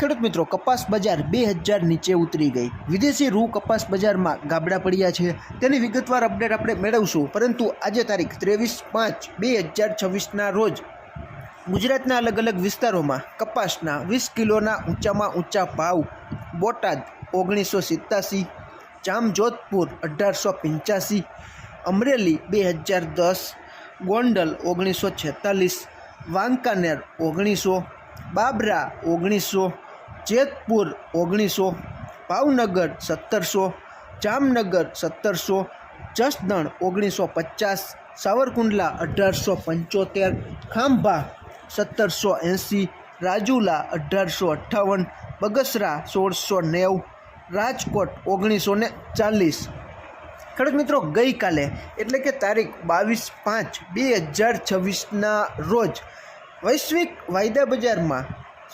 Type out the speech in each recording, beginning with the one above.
ખેડૂત મિત્રો, કપાસ બજાર 2000 નીચે ઉતરી ગઈ। વિદેશી રૂ કપાસ બજારમાં ગાબડા પડ્યા છે, તેની વિગતવાર અપડેટ આપણે મેળવશું। પરંતુ આજે તારીખ 23/5/2026ના રોજ ગુજરાતના અલગ અલગ વિસ્તારોમાં કપાસના 20 કિલોના ઊંચામાં ઊંચા ભાવ બોટાદ 1987, જામજોધપુર 1885, અમરેલી 2010, ગોંડલ 1946, વાંકાનેર 1900, બાબરા 1900, જેતપુર 1900, ભાવનગર 1700, જામનગર 1700, જસદણ 1950, સાવરકુંડલા 1875, ખાંભા 1780, રાજુલા 1858, બગસરા 1690, રાજકોટ 1940। ખેડૂત મિત્રો, ગઈકાલે એટલે કે તારીખ 22/5/2026ના રોજ વૈશ્વિક વાયદા બજારમાં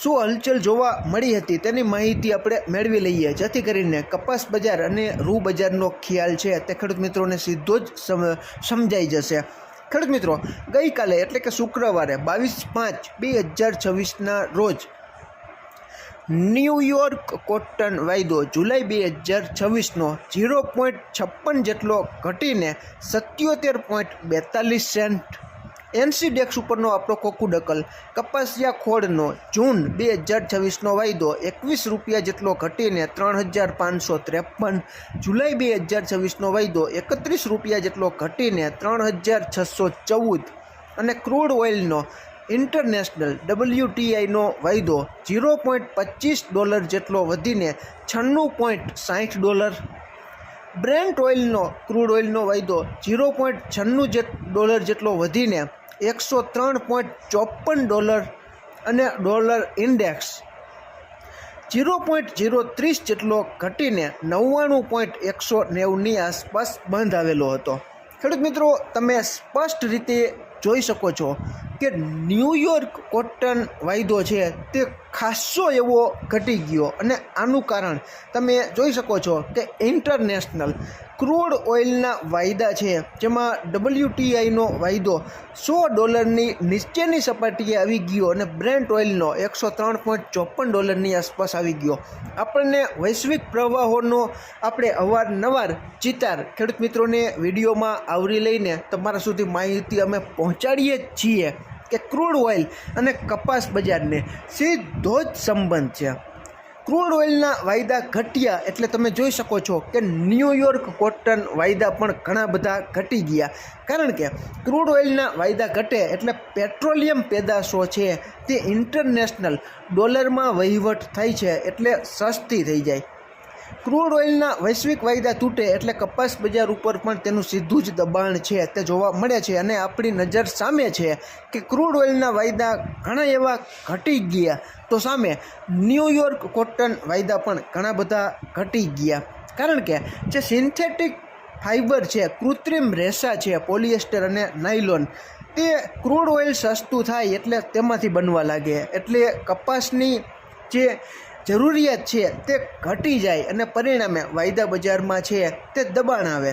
શું હલચલ જોવા મળી હતી તેની માહિતી આપણે મેળવી લઈએ, જેથી કરીને કપાસ બજાર અને રૂ બજારનો ખ્યાલ છે તે ખેડૂત મિત્રોને સીધો જ સમજાઈ જશે। ખેડૂત મિત્રો, ગઈકાલે એટલે કે શુક્રવારે 22/5/2026ના રોજ ન્યૂયોર્ક કોટન વાયદો જુલાઈ 2026નો 0.56 જેટલો ઘટીને 77.42 સેન્ટ। એનસીડેક્સ ઉપરનો આપણો કોકુડકલ કપાસિયા ખોળનો જૂન 2026નો વાયદો 21 રૂપિયા જેટલો ઘટીને 3553। જુલાઈ 2026નો વાયદો 31 રૂપિયા જેટલો ઘટીને 3614। અને ક્રૂડ ઓઇલનો ઇન્ટરનેશનલ WTIનો વાયદો $0.25 જેટલો વધીને $96.60। બ્રેન્ટ ઓઇલનો ક્રૂડ ઓઇલનો વાયદો $0.96 જેટલો વધીને $103.54 અને ડોલર ઇન્ડેક્સ 0.030 જેટલો ઘટીને 99.190ની આસપાસ બંધ આવેલો હતો। ખેડૂત મિત્રો, તમે સ્પષ્ટ રીતે જોઈ શકો છો કે ન્યૂયોર્ક કોટન વાયદો છે તે ખાસો એવો ઘટી ગયો, અને આનું કારણ તમે જોઈ શકો છો કે ઇન્ટરનેશનલ ક્રૂડ ઓઇલના વાયદા છે, જેમાં WTIનો વાયદો $100ની નીચેની સપાટીએ આવી ગયો અને બ્રેન્ટ ઓઇલનો $103.54ની આસપાસ આવી ગયો। આપણને વૈશ્વિક પ્રવાહોનો આપણે અવારનવાર ચિતાર ખેડૂત મિત્રોને વિડીયોમાં આવરી લઈને તમારા સુધી માહિતી અમે પહોંચાડીએ જ છીએ કે ક્રૂડ ઓઇલ અને કપાસ બજારને સીધો જ સંબંધ છે। ક્રૂડ ઓઇલના વાયદા ઘટ્યા એટલે તમે જોઈ શકો છો કે ન્યૂયોર્ક કોટન વાયદા પણ ઘણા બધા ઘટી ગયા, કારણ કે ક્રૂડ ઓઇલના વાયદા ઘટે એટલે પેટ્રોલિયમ પેદાશો છે તે ઇન્ટરનેશનલ ડોલરમાં વહીવટ થાય છે, એટલે સસ્તી થઈ જાય। ક્રૂડ ઓઇલના વૈશ્વિક વાયદા તૂટે એટલે કપાસ બજાર ઉપર પણ તેનું સીધું જ દબાણ છે તે જોવા મળે છે। અને આપણી નજર સામે છે કે ક્રૂડ ઓઇલના વાયદા ઘણા એવા ઘટી ગયા, તો સામે ન્યૂયોર્ક કોટન વાયદા પણ ઘણા બધા ઘટી ગયા, કારણ કે જે સિન્થેટિક ફાઇબર છે, કૃત્રિમ રેસા છે, પોલિએસ્ટર અને નાયલોન, તે ક્રૂડ ઓઇલ સસ્તું થાય એટલે તેમાંથી બનવા લાગે, એટલે કપાસની જે જરૂરિયાત છે તે ઘટી જાય અને પરિણામે વાયદા બજારમાં છે તે દબાણ આવે।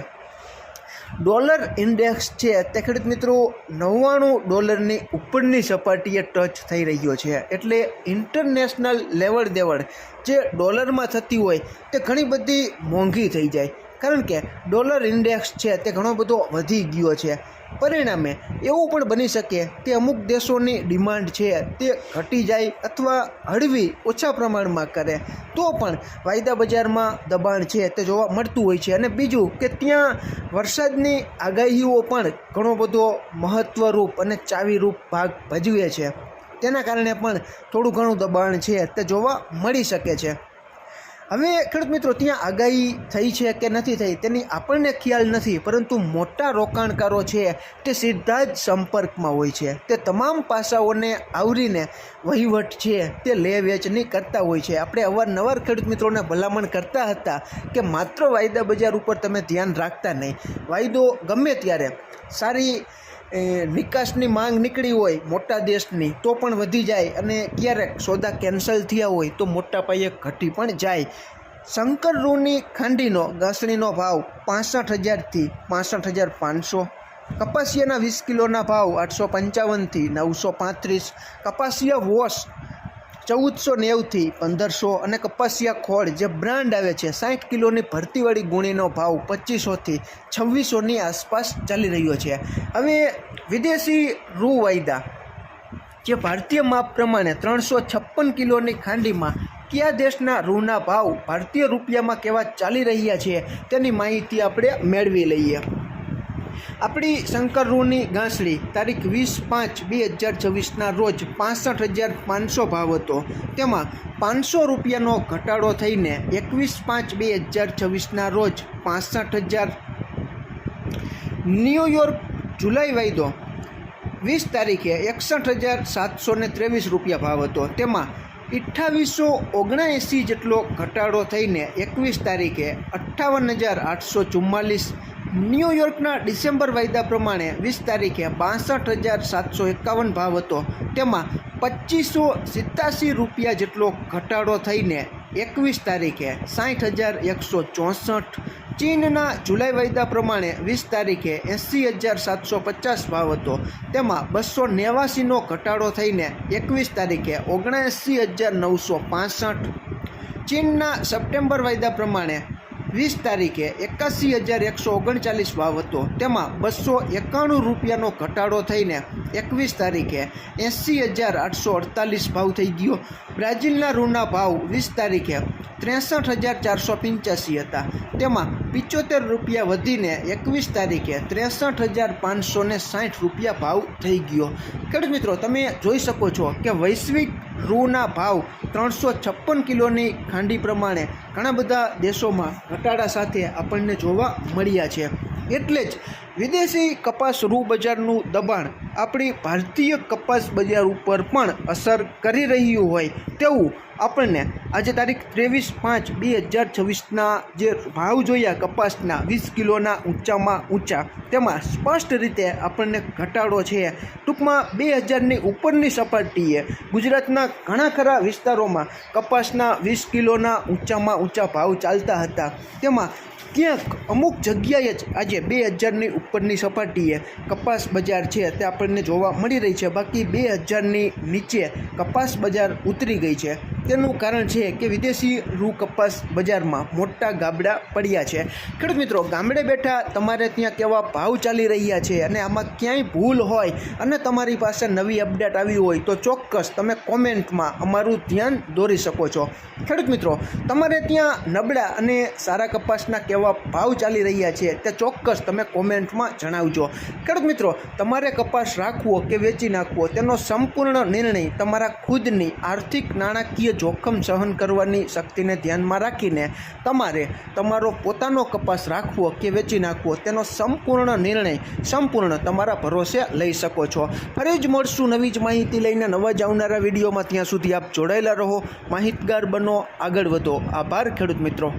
ડોલર ઇન્ડેક્સ છે તે ખેડૂત મિત્રો $99ની ઉપરની સપાટીએ ટચ થઈ રહ્યો છે, એટલે ઇન્ટરનેશનલ લેવડ દેવડ જે ડોલરમાં થતી હોય તે ઘણી બધી મોંઘી થઈ જાય, કારણ કે ડોલર ઇન્ડેક્સ છે તે ઘણો બધો વધી ગયો છે। પરિણામે એવું પણ બની શકે કે અમુક દેશોની ડિમાન્ડ છે તે ઘટી જાય અથવા હળવી ઓછા પ્રમાણમાં કરે, તો પણ વાયદા બજારમાં દબાણ છે તે જોવા મળતું હોય છે। અને બીજું કે ત્યાં વરસાદની આગાહીઓ પણ ઘણો બધો મહત્વરૂપ અને ચાવીરૂપ ભાગ ભજવે છે, તેના કારણે પણ થોડું ઘણું દબાણ છે તે જોવા મળી શકે છે। હવે ખેડૂત મિત્રો, ત્યાં આગાહી થઈ છે કે નથી થઈ તેની આપણને ખ્યાલ નથી, પરંતુ મોટા રોકાણકારો છે તે સીધા જ સંપર્કમાં હોય છે, તે તમામ પાસાઓને આવરીને વહીવટ છે તે લે વેચની કરતા હોય છે। આપણે અવારનવાર ખેડૂત મિત્રોને ભલામણ કરતા હતા કે માત્ર વાયદા બજાર ઉપર તમે ધ્યાન રાખતા નહીં, વાયદો ગમે ત્યારે સારી નિકાસની માંગ નીકળી હોય મોટા દેશની તો પણ વધી જાય, અને ક્યારેક સોદા કેન્સલ થયા હોય તો મોટા પાયે ઘટી પણ જાય। શંકર રૂની ખાંડીનો ઘાસણીનો ભાવ 65,000થી 65,500, કપાસિયાના 20 કિલોના ભાવ 855થી 935, કપાસિયા વોશ 1490થી 1500 અને કપાસિયા ખોળ જે બ્રાન્ડ આવે છે 60 કિલોની ભરતીવાળી ગુણીનો ભાવ 2500થી 2600ની આસપાસ ચાલી રહ્યો છે. હવે વિદેશી રૂ વાયદા જે ભારતીય માપ પ્રમાણે 356 કિલોની ખાંડીમાં કયા દેશના રૂના ભાવ ભારતીય રૂપિયામાં કેવા ચાલી રહ્યા છે તેની માહિતી આપણે મેળવી લઈએ. આપણી શંકર રૂની ગાંસડી તારીખ 20/5/2024ના રોજ 65,500 ભાવ હતો. તેમાં 500 રૂપિયાનો ઘટાડો થઈને 21/5/2024ના રોજ 65,000. ન્યૂયોર્ક જુલાઈ વાયદો 20 તારીખે 61,723 રૂપિયા ભાવ હતો. તેમાં 2879 જેટલો ઘટાડો થઈને 21 તારીખે 58,844. ન્યૂયોર્કના ડિસેમ્બર વાયદા પ્રમાણે 20 તારીખે 62,751 ભાવ હતો. તેમાં 2587 રૂપિયા જેટલો ઘટાડો થઈને 21 તારીખે 60,164. ચીનના જુલાઈ વાયદા પ્રમાણે 20 તારીખે 80,750 ભાવ હતો. તેમાં 289નો ઘટાડો થઈને 21 તારીખે 79,965. ચીનના સપ્ટેમ્બર વાયદા પ્રમાણે 20 તારીખે 81,139 ભાવ હતો. તેમાં 291 રૂપિયાનો ઘટાડો થઈને 21 તારીખે 80,848 ભાવ થઈ ગયો. બ્રાઝિલના રૂના ભાવ 20 તારીખે 63,485 હતા. તેમાં 75 રૂપિયા વધીને 21 તારીખે 63,560 રૂપિયા ભાવ થઈ ગયો. ખેડૂત મિત્રો, તમે જોઈ શકો છો કે વૈશ્વિક રૂના ભાવ 356 કિલોની ખાંડી પ્રમાણે ઘણા બધા દેશોમાં ઘટાડા સાથે આપણને જોવા મળ્યા છે. એટલે જ વિદેશી કપાસ રૂ બજારનું દબાણ આપણી ભારતીય કપાસ બજાર ઉપર પણ અસર કરી રહ્યું હોય તેવું આપણને આજે તારીખ 23/5/2024ના જે ભાવ જોયા કપાસના 20 કિલોના ઊંચામાં ઊંચા, તેમાં સ્પષ્ટ રીતે આપણને ઘટાડો છે. ટૂંકમાં 2000ની ઉપરની સપાટીએ ગુજરાતના ઘણા ખરા વિસ્તારોમાં કપાસના 20 કિલોના ઊંચામાં ઊંચા ભાવ ચાલતા હતા. તેમાં ક્યાંક અમુક જગ્યાએ જ આજે 2000ની ઉપરની સપાટીએ કપાસ બજાર છે તે આપણને જોવા મળી રહી છે. બાકી 2000ની નીચે કપાસ બજાર ઉતરી ગઈ છે. તેનું કારણ છે કે વિદેશી રૂ કપાસ બજારમાં મોટા ગાબડા પડ્યા છે. ખેડૂત મિત્રો, ગામડે બેઠા તમારે ત્યાં કેવા ભાવ ચાલી રહ્યા છે અને આમાં ક્યાંય ભૂલ હોય અને તમારી પાસે નવી અપડેટ આવી હોય તો ચોક્કસ તમે કોમેન્ટમાં અમારું ધ્યાન દોરી શકો છો. ખેડૂત મિત્રો, તમારે ત્યાં નબળા અને સારા કપાસના કેવા ભાવ ચાલી રહ્યા છે તે ચોક્કસ તમે કોમેન્ટમાં જણાવજો. ખેડૂત મિત્રો, તમારે કપાસ રાખવો કે વેચી નાખવો તેનો સંપૂર્ણ નિર્ણય તમારા ખુદની આર્થિક નાણાકીય જોખમ સહન કરવાની શક્તિને ધ્યાનમાં રાખીને તમારે તમારો પોતાનો કપાસ રાખવો કે વેચી નાખવો તેનો સંપૂર્ણ નિર્ણય સંપૂર્ણ તમારા ભરોસે લઈ શકો છો. ફરી જ મળશું નવી જ માહિતી લઈને નવા જ આવનારા વિડીયોમાં. ત્યાં સુધી આપ જોડાયેલા રહો, માહિતગાર બનો, આગળ વધો. આભાર ખેડૂત મિત્રો.